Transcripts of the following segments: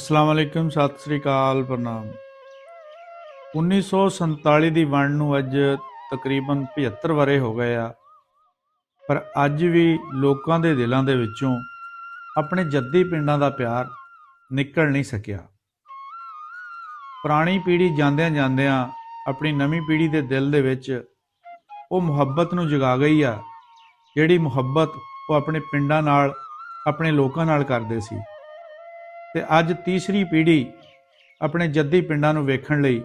अस्सलाम वालेकुम, सत श्री अकाल, प्रणाम। 1947 ਦੀ ਵੰਡ ਨੂੰ ਅੱਜ ਤਕਰੀਬਨ 75 ਵਰੇ ਹੋ ਗਏ ਆ, ਪਰ ਅੱਜ ਵੀ ਲੋਕਾਂ ਦੇ ਦਿਲਾਂ ਦੇ ਵਿੱਚੋਂ ਆਪਣੇ ਜੱਦੀ ਪਿੰਡਾਂ ਦਾ ਪਿਆਰ ਨਿਕਲ ਨਹੀਂ ਸਕਿਆ। ਪੁਰਾਣੀ ਪੀੜ੍ਹੀ ਜਾਂਦਿਆਂ ਜਾਂਦਿਆਂ ਆਪਣੀ ਨਵੀਂ ਪੀੜ੍ਹੀ ਦੇ ਦਿਲ ਦੇ ਵਿੱਚ ਉਹ ਮੁਹੱਬਤ ਨੂੰ ਜਗਾ ਗਈ ਆ, ਜਿਹੜੀ ਮੁਹੱਬਤ ਉਹ ਆਪਣੇ ਪਿੰਡਾਂ ਨਾਲ, ਆਪਣੇ ਲੋਕਾਂ ਨਾਲ ਕਰਦੇ ਸੀ। ਤੇ ਅੱਜ ਤੀਸਰੀ ਪੀੜ੍ਹੀ ਆਪਣੇ ਜੱਦੀ ਪਿੰਡਾਂ ਨੂੰ ਵੇਖਣ ਲਈ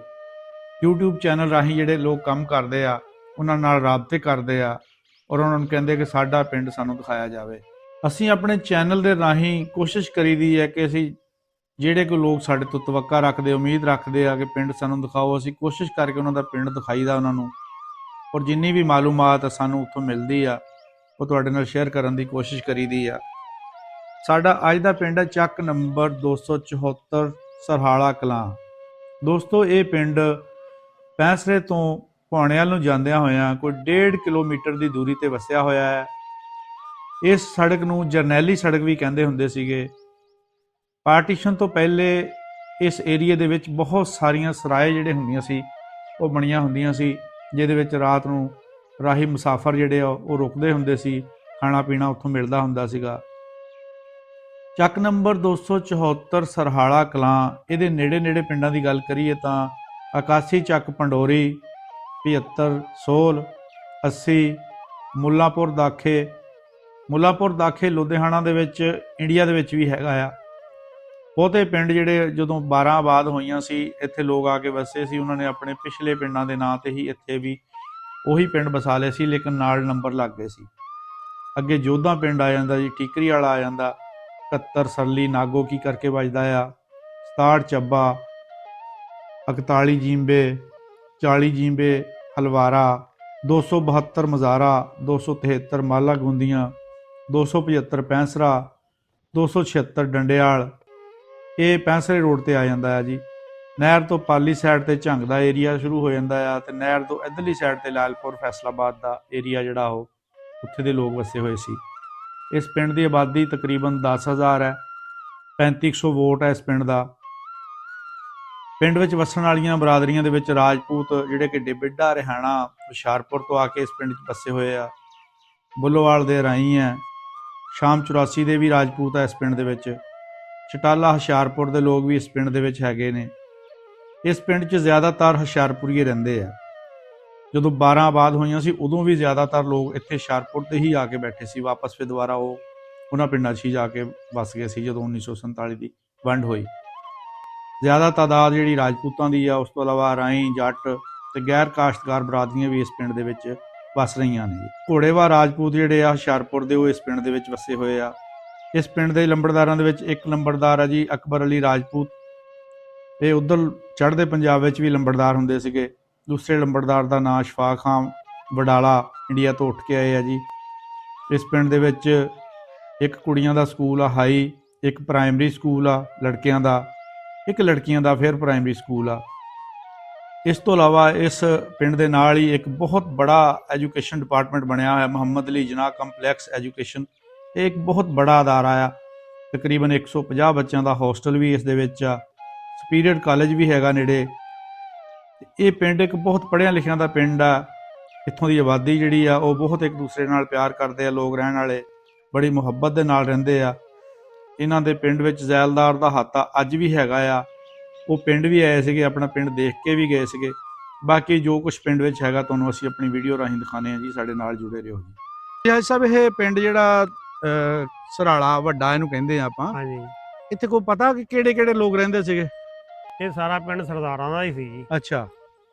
YouTube ਚੈਨਲ ਰਾਹੀਂ ਜਿਹੜੇ ਲੋਕ ਕੰਮ ਕਰਦੇ ਆ ਉਹਨਾਂ ਨਾਲ ਰਾਬਤੇ ਕਰਦੇ ਆ ਔਰ ਉਹਨਾਂ ਨੂੰ ਕਹਿੰਦੇ ਕਿ ਸਾਡਾ ਪਿੰਡ ਸਾਨੂੰ ਦਿਖਾਇਆ ਜਾਵੇ। ਅਸੀਂ ਆਪਣੇ ਚੈਨਲ ਦੇ ਰਾਹੀਂ ਕੋਸ਼ਿਸ਼ ਕਰੀਦੀ ਹੈ ਕਿ ਅਸੀਂ ਜਿਹੜੇ ਕੋਈ ਲੋਕ ਸਾਡੇ ਤੋਂ ਤਵੱਕਾ ਰੱਖਦੇ, ਉਮੀਦ ਰੱਖਦੇ ਆ ਕਿ ਪਿੰਡ ਸਾਨੂੰ ਦਿਖਾਓ, ਅਸੀਂ ਕੋਸ਼ਿਸ਼ ਕਰਕੇ ਉਹਨਾਂ ਦਾ ਪਿੰਡ ਦਿਖਾਈਦਾ ਉਹਨਾਂ ਨੂੰ, ਔਰ ਜਿੰਨੀ ਵੀ ਮਾਲੂਮਾਤ ਸਾਨੂੰ ਉੱਥੋਂ ਮਿਲਦੀ ਆ ਉਹ ਤੁਹਾਡੇ ਨਾਲ ਸ਼ੇਅਰ ਕਰਨ ਦੀ ਕੋਸ਼ਿਸ਼ ਕਰੀਦੀ ਆ। ਸਾਡਾ ਅੱਜ ਦਾ ਪਿੰਡ ਹੈ ਚੱਕ ਨੰਬਰ 274 ਸਰਹਾਲਾ ਕਲਾਂ। ਦੋਸਤੋ, ਇਹ ਪਿੰਡ ਪੈਂਸਰੇ ਤੋਂ ਭਾਣੇਵਾਲ ਨੂੰ ਜਾਂਦਿਆਂ ਹੋਇਆਂ ਕੋਈ 1.5 ਕਿਲੋਮੀਟਰ ਦੀ ਦੂਰੀ ਤੇ ਵਸਿਆ ਹੋਇਆ ਹੈ। ਇਸ ਸੜਕ ਨੂੰ ਜਰਨੈਲੀ ਸੜਕ ਵੀ ਕਹਿੰਦੇ ਹੁੰਦੇ ਸੀਗੇ। ਪਾਰਟੀਸ਼ਨ ਤੋਂ ਪਹਿਲੇ ਇਸ ਏਰੀਏ ਦੇ ਵਿੱਚ ਬਹੁਤ ਸਾਰੀਆਂ ਸਰਾਏ ਜਿਹੜੇ ਹੁੰਦੀਆਂ ਸੀ ਉਹ ਬਣੀਆਂ ਹੁੰਦੀਆਂ ਸੀ, ਜਿਹਦੇ ਵਿੱਚ ਰਾਤ ਨੂੰ ਰਾਹੀ ਮੁਸਾਫਰ ਜਿਹੜੇ ਆ ਉਹ ਰੁਕਦੇ ਹੁੰਦੇ ਸੀ, ਖਾਣਾ ਪੀਣਾ ਉੱਥੋਂ ਮਿਲਦਾ ਹੁੰਦਾ ਸੀਗਾ। ਚੱਕ ਨੰਬਰ 274 ਸਰਹਾਲਾ ਕਲਾਂ, ਇਹਦੇ ਨੇੜੇ ਨੇੜੇ ਪਿੰਡਾਂ ਦੀ ਗੱਲ ਕਰੀਏ ਤਾਂ ਅਕਾਸੀ ਚੱਕ, ਪੰਡੋਰੀ, 75, ਸੋਲ, 80, ਮੁੱਲਾਂਪੁਰ ਦਾਖੇ ਲੁਧਿਆਣਾ ਦੇ ਵਿੱਚ, ਇੰਡੀਆ ਦੇ ਵਿੱਚ ਵੀ ਹੈਗਾ ਆ। ਬਹੁਤੇ ਪਿੰਡ ਜਿਹੜੇ ਜਦੋਂ 12 ਆਬਾਦ ਹੋਈਆਂ ਸੀ, ਇੱਥੇ ਲੋਕ ਆ ਕੇ ਵਸੇ ਸੀ, ਉਹਨਾਂ ਨੇ ਆਪਣੇ ਪਿਛਲੇ ਪਿੰਡਾਂ ਦੇ ਨਾਂ ਤੇ ਹੀ ਇੱਥੇ ਵੀ ਉਹੀ ਪਿੰਡ ਵਸਾ ਲਏ ਸੀ, ਲੇਕਿਨ ਨਾਲ ਨੰਬਰ ਲੱਗ ਗਏ ਸੀ। ਅੱਗੇ ਜੋਧਾ ਪਿੰਡ ਆ ਜਾਂਦਾ ਜੀ, ਠੀਕਰੀ ਵਾਲਾ ਆ ਜਾਂਦਾ, 71 ਸਰਲੀ, ਨਾਗੋ ਕੀ ਕਰਕੇ ਵੱਜਦਾ ਆ, 67 ਚੱਬਾ, 41 ਜੀਂਬੇ, 40 ਜੀਂਬੇ ਹਲਵਾਰਾ, 272 ਮਜ਼ਾਰਾ, 273 ਮਾਲਾ ਗੁੰਦੀਆਂ, 275 ਪੈਂਸਰਾ, 276 ਡੰਡਿਆਲ। ਇਹ ਪੈਂਸਰੇ ਰੋਡ ਤੇ ਆ ਜਾਂਦਾ ਆ ਜੀ। ਨਹਿਰ ਤੋਂ ਪਾਲੀ ਸਾਈਡ ਤੇ ਝੰਗ ਦਾ ਏਰੀਆ ਸ਼ੁਰੂ ਹੋ ਜਾਂਦਾ ਆ, ਤੇ ਨਹਿਰ ਤੋਂ ਇੱਧਰਲੀ ਸਾਈਡ ਤੇ ਲਾਲਪੁਰ ਫੈਸਲਾਬਾਦ ਦਾ ਏਰੀਆ ਜਿਹੜਾ ਉਹ ਉੱਥੇ ਦੇ ਲੋਕ ਵਸੇ ਹੋਏ ਸੀ। ਇਸ ਪਿੰਡ ਦੀ ਆਬਾਦੀ ਤਕਰੀਬਨ 10,000 ਹੈ। 3500 ਵੋਟ ਹੈ ਇਸ ਪਿੰਡ ਦਾ। ਪਿੰਡ ਵਿੱਚ ਵਸਣ ਵਾਲੀਆਂ ਬਰਾਦਰੀਆਂ ਦੇ ਵਿੱਚ ਰਾਜਪੂਤ ਜਿਹੜੇ ਕਿ ਡਿਬਿੱਡਾ, ਰਿਹਾਣਾ, ਹੁਸ਼ਿਆਰਪੁਰ ਤੋਂ ਆ ਕੇ ਇਸ ਪਿੰਡ 'ਚ ਵਸੇ ਹੋਏ ਆ। ਬੁੱਲੋਵਾਲ ਦੇ ਰਾਈ ਹੈ, ਸ਼ਾਮ 84 ਦੇ ਵੀ ਰਾਜਪੂਤ ਹੈ ਇਸ ਪਿੰਡ ਦੇ ਵਿੱਚ। ਚਟਾਲਾ, ਹੁਸ਼ਿਆਰਪੁਰ ਦੇ ਲੋਕ ਵੀ ਇਸ ਪਿੰਡ ਦੇ ਵਿੱਚ ਹੈਗੇ ਨੇ। ਇਸ ਪਿੰਡ 'ਚ ਜ਼ਿਆਦਾਤਰ ਹੁਸ਼ਿਆਰਪੁਰੀਏ ਰਹਿੰਦੇ ਆ। ਜਦੋਂ 12 ਆਬਾਦ ਹੋਈਆਂ ਸੀ ਉਦੋਂ ਵੀ ਜ਼ਿਆਦਾਤਰ ਲੋਕ ਇੱਥੇ ਹੁਸ਼ਿਆਰਪੁਰ ਤੇ ਹੀ ਆ ਕੇ ਬੈਠੇ ਸੀ। ਵਾਪਸ ਫਿਰ ਦੁਬਾਰਾ ਉਹ ਉਹਨਾਂ ਪਿੰਡਾਂ 'ਚ ਹੀ ਜਾ ਕੇ ਵਸ ਗਏ ਸੀ ਜਦੋਂ 1947 ਦੀ ਵੰਡ ਹੋਈ। ਜ਼ਿਆਦਾ ਤਾਦਾਦ ਜਿਹੜੀ ਰਾਜਪੂਤਾਂ ਦੀ ਆ, ਉਸ ਤੋਂ ਇਲਾਵਾ ਰਾਈ, ਜੱਟ ਤੇ ਗੈਰ ਕਾਸ਼ਤਕਾਰ ਬਰਾਦਰੀਆਂ ਵੀ ਇਸ ਪਿੰਡ ਦੇ ਵਿੱਚ ਵਸ ਰਹੀਆਂ ਨੇ। ਘੋੜੇਵਾਲ ਰਾਜਪੂਤ ਜਿਹੜੇ ਆ ਹੁਸ਼ਿਆਰਪੁਰ ਦੇ, ਉਹ ਇਸ ਪਿੰਡ ਦੇ ਵਿੱਚ ਵਸੇ ਹੋਏ ਆ। ਇਸ ਪਿੰਡ ਦੇ ਲੰਬੜਦਾਰਾਂ ਦੇ ਵਿੱਚ ਇੱਕ ਲੰਬੜਦਾਰ ਆ ਜੀ ਅਕਬਰ ਅਲੀ ਰਾਜਪੂਤ। ਇਹ ਉੱਧਰ ਚੜ੍ਹਦੇ ਪੰਜਾਬ ਵਿੱਚ ਵੀ ਲੰਬੜਦਾਰ ਹੁੰਦੇ ਸੀਗੇ। ਦੂਸਰੇ ਲੰਬੜਦਾਰ ਦਾ ਨਾਂ ਸ਼ਫਾਕ ਖਾਨ ਵਡਾਲਾ, ਇੰਡੀਆ ਤੋਂ ਉੱਠ ਕੇ ਆਏ ਆ ਜੀ। ਇਸ ਪਿੰਡ ਦੇ ਵਿੱਚ ਇੱਕ ਕੁੜੀਆਂ ਦਾ ਸਕੂਲ ਆ ਹਾਈ, ਇੱਕ ਪ੍ਰਾਇਮਰੀ ਸਕੂਲ ਆ ਲੜਕਿਆਂ ਦਾ, ਇੱਕ ਲੜਕੀਆਂ ਦਾ ਫਿਰ ਪ੍ਰਾਇਮਰੀ ਸਕੂਲ ਆ। ਇਸ ਤੋਂ ਇਲਾਵਾ ਇਸ ਪਿੰਡ ਦੇ ਨਾਲ ਹੀ ਇੱਕ ਬਹੁਤ ਬੜਾ ਐਜੂਕੇਸ਼ਨ ਡਿਪਾਰਟਮੈਂਟ ਬਣਿਆ ਹੋਇਆ, ਮੁਹੰਮਦ ਅਲੀ ਜਿਨਾਹ ਕੰਪਲੈਕਸ ਐਜੂਕੇਸ਼ਨ। ਇਹ ਇੱਕ ਬਹੁਤ ਬੜਾ ਅਦਾਰਾ ਆ, ਤਕਰੀਬਨ 150 ਬੱਚਿਆਂ ਦਾ ਹੋਸਟਲ ਵੀ ਇਸ ਦੇ ਵਿੱਚ ਆ, ਸੁਪੀਰੀਅਰ ਕਾਲਜ ਵੀ ਹੈਗਾ ਨੇੜੇ। ਇਹ ਪਿੰਡ ਇੱਕ ਬਹੁਤ ਪੜ੍ਹਿਆ ਲਿਖਿਆ ਦਾ ਪਿੰਡ ਆ। ਇੱਥੋਂ ਦੀ ਆਬਾਦੀ ਜਿਹੜੀ ਆ ਉਹ ਬਹੁਤ ਇੱਕ ਦੂਸਰੇ ਨਾਲ ਪਿਆਰ ਕਰਦੇ ਆ, ਲੋਕ ਰਹਿਣ ਵਾਲੇ ਬੜੀ ਮੁਹੱਬਤ ਦੇ ਨਾਲ ਰਹਿੰਦੇ ਆ। ਇਹਨਾਂ ਦੇ ਪਿੰਡ ਵਿੱਚ ਜ਼ੈਲਦਾਰ ਦਾ ਹੱਥ ਆ, ਅੱਜ ਵੀ ਹੈਗਾ ਆ। ਉਹ ਪਿੰਡ ਵੀ ਆਏ ਸੀਗੇ, ਆਪਣਾ ਪਿੰਡ ਦੇਖ ਕੇ ਵੀ ਗਏ ਸੀਗੇ। ਬਾਕੀ ਜੋ ਕੁਛ ਪਿੰਡ ਵਿੱਚ ਹੈਗਾ ਤੁਹਾਨੂੰ ਅਸੀਂ ਆਪਣੀ ਵੀਡੀਓ ਰਾਹੀਂ ਦਿਖਾਉਂਦੇ ਹਾਂ ਜੀ, ਸਾਡੇ ਨਾਲ ਜੁੜੇ ਰਹੋ ਜੀ। ਜੀ ਸਾਹਿਬ, ਇਹ ਪਿੰਡ ਜਿਹੜਾ ਸਰਹਾਲਾ ਵੱਡਾ ਇਹਨੂੰ ਕਹਿੰਦੇ ਆ ਆਪਾਂ, ਹਾਂਜੀ, ਇੱਥੇ ਕੋਈ ਪਤਾ ਕਿ ਕਿਹੜੇ ਕਿਹੜੇ ਲੋਕ ਰਹਿੰਦੇ ਸੀਗੇ? ਇਹ ਸਾਰਾ ਪਿੰਡ ਸਰਦਾਰਾਂ ਦਾ ਹੀ ਸੀ ਜੀ। ਅੱਛਾ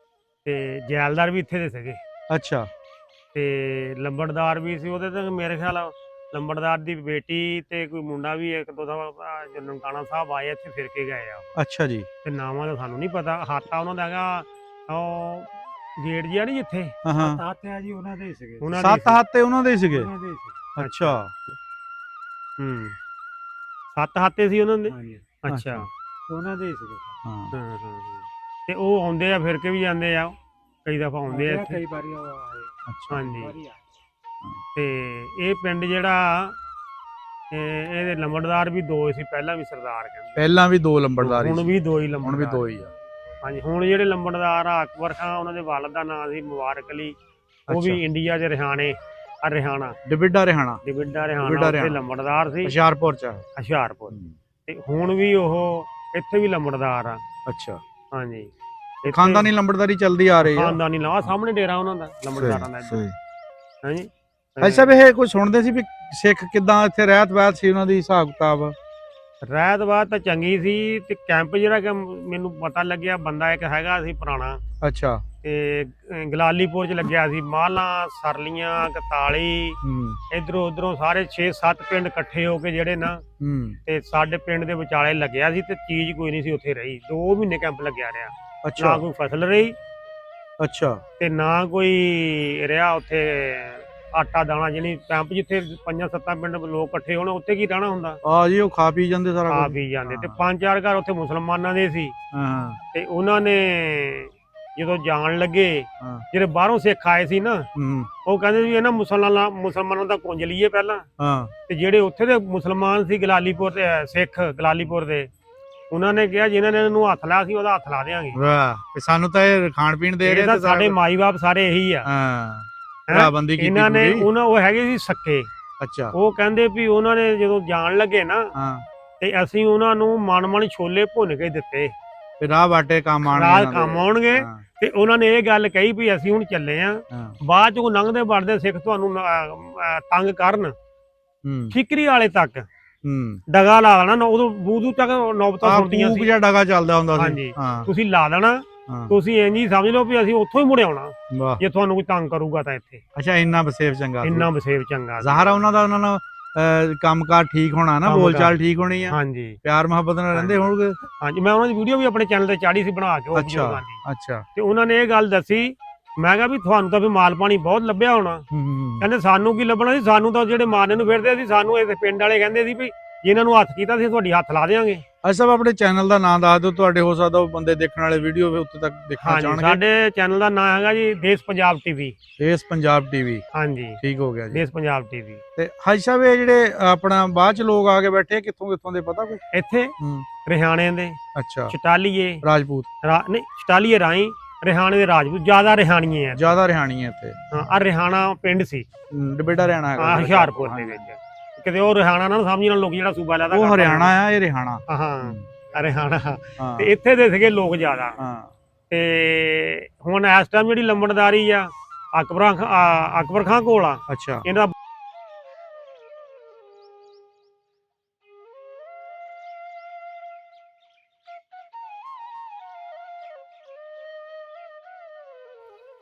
ਤੇ ਜੈਲਦਾਰ ਵੀ ਇੱਥੇ ਦੇ ਸੀਗੇ, ਅੱਛਾ, ਤੇ ਲੰਬੜਦਾਰ ਵੀ ਸੀ। ਉਹਦੇ ਤੇ ਮੇਰੇ ਖਿਆਲ ਲੰਬੜਦਾਰ ਦੀ ਬੇਟੀ ਤੇ ਕੋਈ ਮੁੰਡਾ ਵੀ ਇੱਕ ਦੋ ਦਫਾ ਜੋ ਨਨਕਾਣਾ ਸਾਹਿਬ ਆਏ ਇੱਥੇ ਫਿਰ ਕੇ ਗਏ ਆ। ਅੱਛਾ ਜੀ। ਤੇ ਨਾਵਾਂ ਦਾ ਸਾਨੂੰ ਨਹੀਂ ਪਤਾ। ਹਾਤਾ ਉਹਨਾਂ ਦਾ ਹੈਗਾ ਉਹ ਗੇਟ ਜਿਹਾ ਨਹੀਂ ਜਿੱਥੇ ਹਾਂ, ਹੱਥ ਆ ਜੀ, ਉਹਨਾਂ ਦੇ ਹੀ ਸੀਗੇ। 7 ਹੱਥੇ ਉਹਨਾਂ ਦੇ ਹੀ ਸੀਗੇ। ਅੱਛਾ, 7 ਹਾਤੇ ਸੀ ਉਹਨਾਂ ਦੇ। ਅੱਛਾ, ਉਹਨਾਂ ਦੇ ਸੀਗੇ। ਹਾਂ, ਤੇ ਉਹ ਆਉਂਦੇ ਆ, ਫਿਰ ਕੇ ਵੀ ਜਾਂਦੇ ਆ, ਕਈ ਦਫਾ ਆਉਂਦੇ ਆ ਇੱਥੇ। ਕਈ ਵਾਰੀ ਆਏ। ਅੱਛਾ, ਹਾਂਜੀ। ਤੇ ਇਹ ਪਿੰਡ ਜਿਹੜਾ ਇਹਦੇ ਲੰਬੜਦਾਰ ਵੀ ਦੋ ਸੀ, ਪਹਿਲਾਂ ਵੀ ਸਰਦਾਰ ਕਹਿੰਦੇ, ਪਹਿਲਾਂ ਵੀ 2 ਲੰਬੜਦਾਰੀ ਹੁਣ ਸੀ, ਵੀ ਦੋ ਹੀ ਹੁਣ ਵੀ 2 ਲੰਬੜਦਾਰ। ਹੀ ਆ। ਹਾਂਜੀ, ਹੁਣ ਜਿਹੜੇ ਲੰਬੜਦਾਰ ਆ ਅਕਬਰ ਖਾਂ, ਉਹਨਾਂ ਦੇ ਵਾਲਦ ਦਾ ਨਾਂ ਸੀ ਮੁਬਾਰਕ ਅਲੀ, ਉਹ ਵੀ ਅੱਛਾ। ਇੰਡੀਆ 'ਚ ਰਿਹਾਣੇ ਰਿਹਾਣਾ ਡਿਬਿਡਾ ਰਿਹਾਣਾ ਡਿਬਿਡਾ ਡਿਬਿਡਾ ਰਿਹਾਣਾ ਉੱਥੇ ਰਿਹਾਣਾ। ਲੰਬੜਦਾਰ ਸੀ, ਹੁਸ਼ਿਆਰਪੁਰ ਚ ਆ। ਹੁਸ਼ਿਆਰਪੁਰ। ਤੇ ਹੁਣ ਵੀ ਉਹ ਇੱਥੇ ਵੀ ਲੰਬੜਦਾਰ ਆ। ਅੱਛਾ, ਹਾਂਜੀ, ਇੱਥੇ ਖਾਨਦਾਨੀ ਲੰਬੜਦਾਰੀ ਚੱਲਦੀ ਆ ਰਹੀ ਆ। ਖਾਨਦਾਨੀ ਲਾ ਸਾਹਮਣੇ ਡੇਰਾ ਉਹਨਾਂ ਦਾ ਲੰਬੜਦਾਰਾਂ ਦਾ। ਸਹੀ। ਹਾਂਜੀ, ਅੱਛਾ ਵੀ ਇਹ ਕੋਈ ਸੁਣਦੇ ਸੀ ਵੀ ਸਿੱਖ ਕਿਦਾਂ ਇੱਥੇ ਰਹਿਤ ਵਹਿਤ ਸੀ, ਉਹਨਾਂ ਦੀ ਹਿਸਾਬ ਕਿਤਾਬ? ਰਹਿਤ ਬਾਤ ਤਾਂ ਚੰਗੀ ਸੀ, ਤੇ ਕੈਂਪ ਜਿਹੜਾ ਕਿ ਮੈਨੂੰ ਪਤਾ ਲੱਗਿਆ ਬੰਦਾ ਇੱਕ ਹੈਗਾ ਸੀ ਪੁਰਾਣਾ, ਅੱਛਾ। ਤੇ ਗਲਾਲੀਪੁਰ ਚ ਲੱਗਿਆ ਸੀ, ਮਾਲਾਂ ਸਰਲੀਆਂ ਕਤਾਲੀ, ਇਧਰੋਂ ਉਧਰੋਂ ਸਾਰੇ 6-7 ਪਿੰਡ ਇਕੱਠੇ ਹੋ ਕੇ ਜਿਹੜੇ ਨਾ, ਤੇ ਸਾਡੇ ਪਿੰਡ ਦੇ ਵਿਚਾਲੇ ਲੱਗਿਆ ਸੀ, ਤੇ ਚੀਜ਼ ਕੋਈ ਨਹੀਂ ਸੀ ਉੱਥੇ ਰਹੀ। 2 ਮਹੀਨੇ ਕੈਂਪ ਲੱਗਿਆ ਰਿਹਾ, ਅੱਛਾ। ਨਾ ਕੋਈ ਫਸਲ ਰਹੀ, ਅੱਛਾ। ਤੇ ਨਾ ਕੋਈ ਰਿਹਾ ਉੱਥੇ ਆਟਾ ਦਾਣਾ। ਜਿਹੜੀ ਕੈਂਪ ਜਿੱਥੇ 5-7 ਪਿੰਡ ਲੋਕ ਇਕੱਠੇ ਹੋਣ, ਉੱਥੇ ਕੀ ਰਹਿਣਾ ਹੁੰਦਾ? ਆ ਜੀ, ਉਹ ਖਾ ਪੀ ਜਾਂਦੇ ਸਾਰਾ ਖਾ ਕੁਝ। ਪੀ ਜਾਂਦੇ। ਤੇ 5-4 ਘਰ ਉੱਥੇ ਮੁਸਲਮਾਨਾਂ ਦੇ ਸੀ, ਹਾਂ ਤੇ ਉਹਨਾਂ ਨੇ ਜਦੋਂ ਜਾਣ ਲੱਗੇ, ਹਾਂ। ਜਿਹੜੇ ਬਾਹਰੋਂ ਸਿੱਖ ਆਏ ਸੀ ਨਾ, ਉਹ ਕਹਿੰਦੇ ਵੀ ਇਹਨਾਂ ਮੁਸਲਮਾਨਾਂ ਦਾ ਕੁੰਜ ਲਈਏ ਪਹਿਲਾਂ। ਹਾਂ। ਤੇ ਜਿਹੜੇ ਉੱਥੇ ਦੇ ਮੁਸਲਮਾਨ ਸੀ ਗਲਾਲੀਪੁਰ ਦੇ ਸਿੱਖ ਗਲਾਲੀਪੁਰ ਦੇ, ਉਹਨਾਂ ਨੇ ਕਿਹਾ ਜਿਨ੍ਹਾਂ ਨੇ ਇਹਨੂੰ ਹੱਥ ਲਾਇਆ ਸੀ ਉਹਦਾ ਹੱਥ ਲਾ ਦੇਾਂਗੇ। ਵਾਹ, ਤੇ ਸਾਨੂੰ ਤਾਂ ਇਹ ਖਾਣ ਪੀਣ ਦੇ ਰਹੇ ਤੇ ਸਾਡੇ ਮਾਈ ਬਾਪ ਸਾਰੇ ਇਹੀ ਆ। ਹਾਂ, ਭਰਾਬੰਦੀ ਕੀਤੀ ਇਹਨਾਂ ਨੇ ਉਹ ਹੈਗੇ ਸੀ ਸੱਕੇ। ਅੱਛਾ। ਉਹ ਕਹਿੰਦੇ ਵੀ ਉਹਨਾਂ ਨੇ ਜਦੋਂ ਜਾਣ ਲੱਗੇ ਨਾ, ਹਾਂ, ਤੇ ਅਸੀਂ ਉਹਨਾਂ ਨੂੰ ਮਨ ਛੋਲੇ ਭੁੰਨ ਕੇ ਦਿੱਤੇ, ਤੇ ਰਾਹ ਬਾਟੇ ਕੰਮ ਆਣਗੇ, ਰਾਹ ਕੰਮ ਆਉਣਗੇ। ਤੇ ਉਹਨਾਂ ਨੇ ਇਹ ਗੱਲ ਕਹੀ ਵੀ ਅਸੀਂ ਹੁਣ ਚੱਲੇ ਆ, ਬਾਅਦ ਚ ਲੰਘਦੇ ਵੜਦੇ ਸਿੱਖ ਤੁਹਾਨੂੰ ਤੰਗ ਕਰਨ, ਠੀਕਰੀ ਵਾਲੇ ਤੱਕ ਡਗਾ ਲਾ ਦੇਣਾ। ਉਦੋਂ ਬੂਦੂ ਤੱਕ ਨੌਬਤਾਂ ਸੁਣਦੀਆਂ ਸੀ, ਜਾਂ ਡਗਾ ਚੱਲਦਾ ਹੁੰਦਾ ਸੀ। ਹਾਂਜੀ, ਤੁਸੀਂ ਲਾ ਦੇਣਾ, ਤੁਸੀਂ ਇੰਝ ਹੀ ਸਮਝ ਲਓ ਵੀ ਅਸੀਂ ਉੱਥੋਂ ਹੀ ਮੁੜ ਆਉਣਾ ਵਾਹ, ਜੇ ਤੁਹਾਨੂੰ ਕੋਈ ਤੰਗ ਕਰੂਗਾ ਤਾਂ ਇੱਥੇ। ਅੱਛਾ, ਇੰਨਾ ਬਸੇਵ ਚੰਗਾ ਸੀ, ਇੰਨਾ ਬਸੇਵ ਚੰਗਾ ਜ਼ਾਹਰ ਆ ਉਹਨਾਂ ਨੂੰ ਕੰਮਕਾਰ ਠੀਕ ਹੋਣਾ ਨਾ, ਬੋਲਚਾਲ ਠੀਕ ਹੋਣੀ ਆ। ਹਾਂਜੀ, ਪਿਆਰ ਮੁਹੱਬਤ ਨਾਲ ਰਹਿੰਦੇ ਹੋਣਗੇ। ਹਾਂਜੀ, ਮੈਂ ਉਹਨਾਂ ਦੀ ਵੀਡੀਓ ਵੀ ਆਪਣੇ ਚੈਨਲ ਤੇ ਚਾੜੀ ਸੀ ਬਣਾ ਕੇ। ਅੱਛਾ ਅੱਛਾ। ਤੇ ਉਹਨਾਂ ਨੇ ਇਹ ਗੱਲ ਦੱਸੀ, ਮੈਂ ਕਿਹਾ ਵੀ ਤੁਹਾਨੂੰ ਤਾਂ ਵੀ ਮਾਲ ਪਾਣੀ ਬਹੁਤ ਲੱਭਿਆ ਹੋਣਾ। ਕਹਿੰਦੇ ਸਾਨੂੰ ਕੀ ਲੱਭਣਾ ਸੀ, ਸਾਨੂੰ ਤਾਂ ਜਿਹੜੇ ਮਾਰਨੇ ਨੂੰ ਫਿਰਦੇ ਸੀ, ਸਾਨੂੰ ਇਹ ਪਿੰਡ ਵਾਲੇ ਕਹਿੰਦੇ ਸੀ ਵੀ ਜਿਨ੍ਹਾਂ ਨੂੰ ਹੱਥ ਕੀਤਾ ਸੀ ਤੁਹਾਡੀ ਹੱਥ ਲਾ ਦੇਵਾਂਗੇ। ਅੱਛਾ, ਆਪਣੇ ਚੈਨਲ ਦਾ ਨਾਮ ਦੱਸ ਦਿਓ, ਤੁਹਾਡੇ ਹੋ ਸਕਦਾ ਉਹ ਬੰਦੇ ਦੇਖਣ ਵਾਲੇ ਵੀਡੀਓ ਉੱਤੇ ਤੱਕ ਦੇਖਣਾ ਚਾਹਣਗੇ। ਸਾਡੇ ਚੈਨਲ ਦਾ ਨਾਮ ਹੈਗਾ ਜੀ ਦੇਸ਼ ਪੰਜਾਬ ਟੀਵੀ। ਦੇਸ਼ ਪੰਜਾਬ ਟੀਵੀ, ਹਾਂਜੀ, ਠੀਕ ਹੋ ਗਿਆ ਜੀ, ਦੇਸ਼ ਪੰਜਾਬ ਟੀਵੀ। ਤੇ ਹਾਜੀ ਸਾਹਿਬ, ਇਹ ਜਿਹੜੇ ਆਪਣਾ ਬਾਅਦ ਚ ਲੋਕ ਆ ਕੇ ਬੈਠੇ, ਕਿੱਥੋਂ ਦੇ ਪਤਾ ਕੋਈ? ਇੱਥੇ ਰਿਹਾਣੇ ਦੇ, ਅੱਛਾ, ਚਟਾਲੀਏ ਰਾਜਪੂਤ, ਨਹੀਂ ਚਟਾਲੀਏ ਰਾਈ, ਰਿਹਾਣੇ ਦੇ ਰਾਜਪੂਤ ਜ਼ਿਆਦਾ ਰਿਹਾਣੀਏ ਆ, ਜ਼ਿਆਦਾ ਰਿਹਾਣੀ ਹੈ ਇੱਥੇ। ਹਾਂ, ਆ ਰਿਹਾਣਾ ਪਿੰਡ ਸੀ, ਡਿਬੇੜਾ ਰਿਹਾਣਾ ਹੈਗਾ ਹੁਸ਼ਿਆਰਪੁਰ ਦੇ ਵਿੱਚ। ਕਿਤੇ ਉਹ ਰਿਹਾਣਾ ਨਾਲ ਸਮਝ ਨਾਲ ਲੋਕ ਜਿਹੜਾ ਸੂਬਾ ਲੈਦਾ, ਉਹ ਹਰਿਆਣਾ ਆ, ਇਹ ਰਿਹਾਣਾ। ਹਾਂ, ਰਿਹਾਣਾ। ਤੇ ਇੱਥੇ ਦੇ ਸੀਗੇ ਲੋਕ ਜ਼ਿਆਦਾ। ਤੇ ਹੁਣ ਇਸ ਟਾਈਮ ਜਿਹੜੀ ਲੰਬੜਦਾਰੀ ਆ ਅਕਬਰ ਖਾਂ ਕੋਲ ਆ। ਅੱਛਾ। ਇਹਦਾ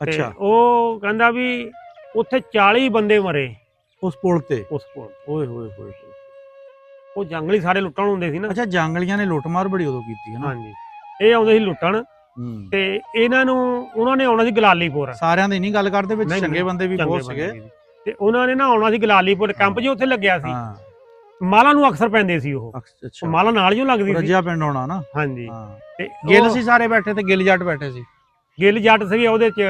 ਅੱਛਾ, ਉਹ ਕਹਿੰਦਾ ਵੀ ਉੱਥੇ 40 ਬੰਦੇ ਮਰੇ ਉਸ ਪੁਲ ਤੇ। ਉਸ ਪੁਲ, ਓਏ ਹੋਏ ਹੋਏ, ਉਹ ਜੰਗਲੀ ਸਾਰੇ ਲੁੱਟਣ ਹੁੰਦੇ ਸੀ ਨਾ। ਅੱਛਾ, ਜੰਗਲੀਆਂ ਨੇ ਲੁੱਟਮਾਰ ਬੜੀ ਉਦੋਂ ਕੀਤੀ ਹੈ ਨਾ। ਹਾਂਜੀ, ਇਹ ਆਉਂਦੇ ਸੀ ਲੁੱਟਣ, ਤੇ ਇਹਨਾਂ ਨੂੰ ਉਹਨਾਂ ਨੇ ਆਉਣਾ ਸੀ ਗਲਾਲੀਪੁਰ। ਸਾਰਿਆਂ ਦੀ ਨਹੀਂ ਗੱਲ ਕਰਦੇ, ਵਿੱਚ ਚੰਗੇ ਬੰਦੇ ਵੀ ਬਹੁਤ ਸੀਗੇ। ਤੇ ਉਹਨਾਂ ਨੇ ਨਾ ਆਉਣਾ ਸੀ ਗਲਾਲੀਪੁਰ, ਕੈਂਪ ਜੀ ਉੱਥੇ ਲੱਗਿਆ ਸੀ। ਮਾਲਾ ਨੂੰ ਅਕਸਰ ਪੈਂਦੇ ਸੀ ਉਹ, ਮਾਲਾ ਨਾਲ ਹੀ ਲੱਗਦੀ ਸੀ। ਰਜਿਆ ਪਿੰਡ ਹੋਣਾ ਨਾ। ਹਾਂਜੀ, ਤੇ ਗਿੱਲ ਸੀ ਸਾਰੇ ਬੈਠੇ, ਤੇ ਗਿੱਲ ਜੱਟ ਬੈਠੇ ਸੀ। ਗਿੱਲ ਜੱਟ ਸੀ ਉਹਦੇ ਚ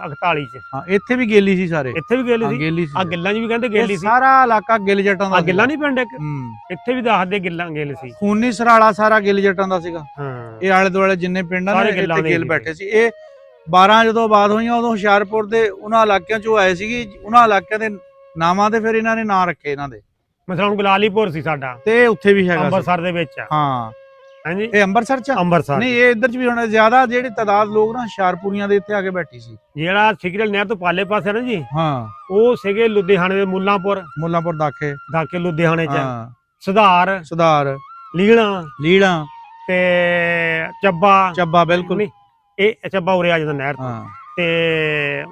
41 ਚ। ਹਾਂ, ਇੱਥੇ ਵੀ ਗੇਲੀ ਸੀ ਸਾਰੇ, ਇੱਥੇ ਵੀ ਗੇਲੀ ਸੀ, ਆ ਗਿੱਲਾਂ 'ਚ ਵੀ ਕਹਿੰਦੇ ਗੇਲੀ ਸੀ। ਸਾਰਾ ਇਲਾਕਾ ਗਿੱਲ ਜੱਟਾਂ ਦਾ। ਗਿੱਲਾਂ ਨਹੀਂ ਪਿੰਡ ਇੱਕ, ਇੱਥੇ ਵੀ ਦੱਸਦੇ ਗਿੱਲਾਂ ਗਿੱਲ ਸੀ। ਖੂਨੀ ਸਰਾਲਾ ਸਾਰਾ ਗਿੱਲ ਜੱਟਾਂ ਦਾ ਸੀਗਾ। ਇਹ ਆਲੇ ਦੁਆਲੇ ਜਿੰਨੇ ਪਿੰਡ ਆ ਇੱਥੇ ਗਿੱਲ ਬੈਠੇ ਸੀ। ਇਹ 12 ਜਦੋਂ ਆਬਾਦ ਹੋਈਆਂ, ਉਦੋਂ ਹੁਸ਼ਿਆਰਪੁਰ ਦੇ ਉਹਨਾਂ ਇਲਾਕਿਆਂ ਚੋਂ ਆਏ ਸੀਗੇ। ਉਹਨਾਂ ਇਲਾਕਿਆਂ ਦੇ ਨਾਮਾਂ ਤੇ ਫਿਰ ਇਹਨਾਂ ਨੇ ਨਾਂ ਰੱਖੇ ਇਹਨਾਂ ਦੇ। ਮਤਲਬ ਗਲਾਲੀਪੁਰ ਸੀ ਸਾਡਾ, ਤੇ ਉੱਥੇ ਵੀ ਹੈਗਾ ਅੰਮ੍ਰਿਤਸਰ ਦੇ ਵਿੱਚ। ਹਾਂ, ਹਾਂਜੀ, ਇਹ ਅੰਮ੍ਰਿਤਸਰ ਚ। ਅੰਮ੍ਰਿਤਸਰ ਨਹੀਂ, ਇਹ ਇੱਧਰ ਚ ਵੀ ਹੁਣ ਜ਼ਿਆਦਾ ਜਿਹੜੀ ਤਾਦਾਦ ਲੋਕ ਨਾ ਹੁਸ਼ਿਆਰਪੁਰੀਆਂ ਦੇ ਇੱਥੇ ਆ ਕੇ ਬੈਠੀ ਸੀ। ਜਿਹੜਾ ਸਿਕਰਲ ਨਹਿਰ ਤੋਂ ਪਾਲੇ ਪਾਸੇ ਨਾ ਜੀ, ਹਾਂ, ਉਹ ਸੀਗੇ ਲੁਧਿਆਣੇ ਦੇ ਮੁੱਲਾਂਪੁਰ ਦਾਖੇ ਲੁਧਿਆਣੇ ਚ। ਸੁਧਾਰ, ਲੀਲਾਂ ਤੇ ਚੱਬਾ। ਬਿਲਕੁਲ, ਇਹ ਚੱਬਾ ਉਰੇ ਆ ਜਾਂਦਾ ਨਹਿਰ ਤੋਂ। ਤੇ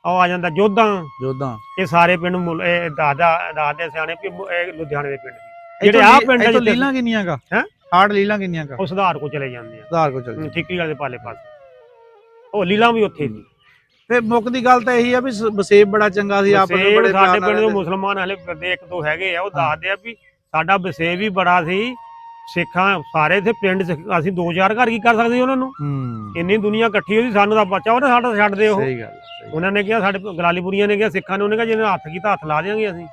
ਉਹ ਆ ਜਾਂਦਾ ਜੋਧਾਂ। ਇਹ ਸਾਰੇ ਪਿੰਡ ਇਹ ਦੱਸਦੇ ਸਿਆਣੇ ਵੀ ਇਹ ਲੁਧਿਆਣੇ ਦੇ ਪਿੰਡ ਸੀ। ਜਿਹੜੇ ਆ ਪਿੰਡ ਚ ਲੀਲਾਂ ਕਿੰਨੀਆਂ ਗਾ? ਹਾੜ ਲੀਲਾਂ ਕਿੰਨੀਆਂ ਗਾ? ਉਹ ਸੁਧਾਰ ਕੋ ਚਲੇ ਜਾਂਦੇ ਆ, ਠੀਕਰੀ ਵਾਲੇ ਪਾਲੇ ਪਾਸੇ। ਉਹ ਲੀਲਾਂ ਵੀ ਉੱਥੇ ਸੀ। ਤੇ ਮੁੱਖ ਦੀ ਗੱਲ ਤਾਂ ਇਹੀ ਆ ਵੀ ਵਸੇਬ ਬੜਾ ਚੰਗਾ ਸੀ, ਆਪਸ ਵਿੱਚ ਬੜੇ ਸਾਡੇ ਪਿੰਡ ਦੇ ਮੁਸਲਮਾਨ ਹਲੇ ਇੱਕ ਦੋ ਹੈਗੇ ਆ, ਉਹ ਦੱਸਦੇ ਆ ਵੀ ਸਾਡਾ ਵਸੇਬ ਵੀ ਬੜਾ ਸੀ। ਸਿੱਖਾਂ ਸਾਰੇ ਇੱਥੇ ਪਿੰਡ ਅਸੀਂ 2-4 ਘਰ ਕੀ ਕਰ ਸਕਦੇ ਉਹਨਾਂ ਨੂੰ, ਇੰਨੀ ਦੁਨੀਆ ਇਕੱਠੀ ਹੋਈ, ਸਾਨੂੰ ਤਾਂ ਬਚਾ ਉਹਨੇ ਸਾਡਾ ਛੱਡਦੇ। ਉਹ ਉਹਨਾਂ ਨੇ ਕਿਹਾ, ਸਾਡੇ ਗਲਾਲੀਪੁਰੀਆਂ ਨੇ ਕਿਹਾ, ਸਿੱਖਾਂ ਨੇ ਉਹਨੇ ਕਿਹਾ ਜਿਹਨੇ ਹੱਥ ਕੀਤਾ ਹੱਥ ਲਾ ਦੇਵਾਂਗੇ ਅਸੀਂ।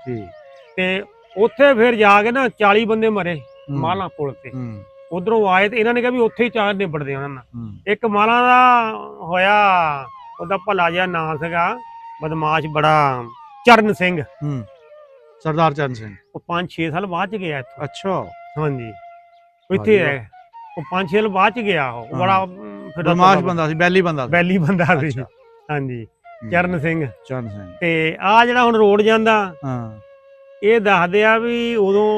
ਤੇ ਉੱਥੇ ਫਿਰ ਜਾ ਕੇ ਨਾ 40 ਬੰਦੇ ਮਰੇ ਮਾਲਾ ਪੁਲ ਤੇ। ਹੂੰ ਉਧਰੋਂ ਆਏ ਤੇ ਇਹਨਾਂ ਨੇ ਕਿਹਾ ਵੀ ਉੱਥੇ ਹੀ ਚਾਰ ਨਿਬੜਦੇ ਉਹਨਾਂ ਨਾਲ। ਹੂੰ ਇੱਕ ਮਾਲਾ ਦਾ ਹੋਇਆ, ਉਹਦਾ ਭਲਾ ਜਿਹਾ ਨਾਂ ਸੀਗਾ, ਬਦਮਾਸ਼ ਬੜਾ, ਚਰਨ ਸਿੰਘ। ਹੂੰ ਸਰਦਾਰ ਚਰਨ ਸਿੰਘ। ਉਹ 5-6 ਸਾਲ ਬਾਅਦ ਚ ਗਿਆ ਇੱਥੋਂ। ਅੱਛਾ ਹਾਂਜੀ ਇੱਥੇ ਹੈ। ਉਹ 5-6 ਸਾਲ ਬਾਅਦ ਚ ਗਿਆ। ਉਹ ਬੜਾ ਬਦਮਾਸ਼ ਬੰਦਾ ਸੀ, ਬੈਲੀ ਬੰਦਾ ਸੀ। ਬੈਲੀ ਬੰਦਾ ਸੀ। ਅੱਛਾ। ਹਾਂਜੀ ਚਰਨ ਸਿੰਘ। ਚਰਨ ਸਿੰਘ। ਤੇ ਆ ਜਿਹੜਾ ਹੁਣ ਰੋਡ ਜਾਂਦਾ, ਹਾਂ ਇਹ ਦੱਸਦੇ ਆ ਵੀ ਉਦੋਂ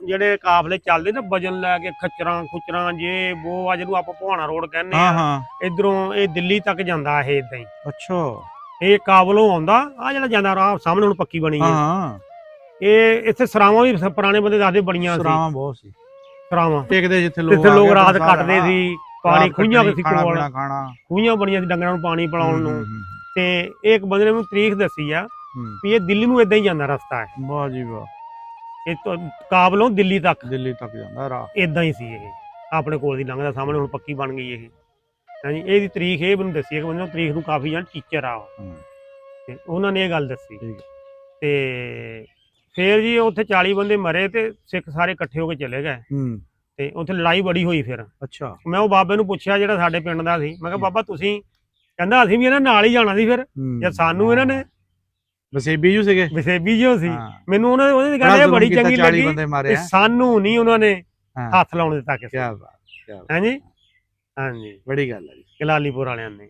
ਜਿਹੜੇ ਕਾਫਲੇ ਚੱਲਦੇ ਨਾ ਵਜਨ ਲੈ ਕੇ, ਖੱਚਰਾਂ ਖੁਚਰਾਂ ਜੇ ਉਹ ਆ ਜਿਹਨੂੰ ਆਪਾਂ ਭਵਾਨਾ ਰੋਡ ਕਹਿੰਦੇ ਹਾਂ ਆ, ਹਾਂ ਇਧਰੋਂ ਇਹ ਦਿੱਲੀ ਤੱਕ ਜਾਂਦਾ ਇਹ ਇਦਾਂ ਹੀ। ਅੱਛਾ ਇਹ ਕਾਬਲੋਂ ਆਉਂਦਾ ਆ ਜਿਹੜਾ ਜਾਂਦਾ ਰਾਹ ਸਾਹਮਣੇ ਹੁਣ ਪੱਕੀ ਬਣੀ ਹੈ। ਹਾਂ ਇਹ ਇੱਥੇ ਸਰਾਵਾਂ ਵੀ ਪੁਰਾਣੇ ਬੰਦੇ ਦੱਸਦੇ ਬੜੀਆਂ ਸੀ। ਸਰਾਵਾਂ ਬਹੁਤ ਸੀ, ਸਰਾਵਾਂ ਟਿਕਦੇ ਜਿੱਥੇ ਲੋਕ ਜਿੱਥੇ ਆ ਲੋਕ ਕੇ ਰਾਤ ਸਾਰਾ ਕੱਟਦੇ ਸੀ। ਪਾਣੀ ਖੂਹੀਆਂ ਸੀ ਕੋਲ, ਖਾਣਾ ਖੂਹੀਆਂ ਬੜੀਆਂ ਸੀ ਡੰਗਰਾਂ ਨੂੰ ਪਾਣੀ ਪਿਲਾਉਣ ਨੂੰ। ਤੇ ਇਹ ਇੱਕ ਬੰਦੇ ਨੇ ਮੈਨੂੰ ਤਰੀਖ ਦੱਸੀ ਆ ਵੀ ਇਹ ਦਿੱਲੀ ਨੂੰ ਇਦਾਂ ਹੀ ਜਾਂਦਾ ਰਸਤਾ ਹੈ। ਵਾਹ ਜੀ ਵਾਹ, ਇਹ ਤੋਂ ਕਾਬਲੋਂ ਦਿੱਲੀ ਤੱਕ ਦਿੱਲੀ ਤੱਕ ਜਾਂਦਾ ਰਾਹ। ਇਦਾਂ ਹੀ ਸੀ ਇਹ ਆਪਣੇ ਕੋਲ ਦੀ ਲੰਘਦਾ। ਸਾਹਮਣੇ ਹੁਣ ਪੱਕੀ ਬਣ ਗਈ ਇਹ। ਹਾਂਜੀ ਇਹਦੀ ਤਰੀਖ ਇਹ ਮੈਨੂੰ ਦੱਸੀ ਹੈ ਕਿ ਮੈਨੂੰ ਤਰੀਖ ਨੂੰ ਕਾਫੀ ਜਾਨ ਟੀਚਰ ਆ ਉਹ। ਤੇ ਉਹਨਾਂ ਨੇ ਇਹ ਗੱਲ ਦੱਸੀ। ਤੇ ਫੇਰ ਜੀ ਉੱਥੇ 40 ਬੰਦੇ ਮਰੇ ਤੇ ਸਿੱਖ ਸਾਰੇ ਇਕੱਠੇ ਹੋ ਕੇ ਚਲੇ ਗਏ। ਤੇ ਉੱਥੇ ਲੜਾਈ ਬੜੀ ਹੋਈ ਫਿਰ। ਅੱਛਾ ਮੈਂ ਉਹ ਬਾਬੇ ਨੂੰ ਪੁੱਛਿਆ ਜਿਹੜਾ ਸਾਡੇ ਪਿੰਡ ਦਾ ਸੀ, ਮੈਂ ਕਿਹਾ ਬਾਬਾ ਤੁਸੀਂ, ਕਹਿੰਦਾ ਅਸੀਂ ਵੀ ਇਹਨਾਂ ਨਾਲ ਹੀ ਜਾਣਾ ਸੀ ਫਿਰ, ਜੇ ਸਾਨੂੰ ਇਹਨਾਂ ਨੇ ਵਸੇਬੀ ਜੂ ਸੀਗੇ, ਵਸੇਬੀ ਜਿਉ ਸੀ। ਮੈਨੂੰ ਉਹਦੀ ਗੱਲ ਬੜੀ ਚੰਗੀ ਲੱਗੀ ਤੇ ਸਾਨੂੰ ਨਹੀਂ ਉਹਨਾਂ ਨੇ ਹੱਥ ਲਾਉਣ ਦਿੱਤਾ ਕਿਸੇ। ਕਿਆ ਬਾਤ, ਹਾਂਜੀ ਹਾਂਜੀ ਬੜੀ ਗੱਲ ਹੈ ਜੀ ਗਲਾਲੀਪੁਰ ਵਾਲਿਆਂ ਨੇ।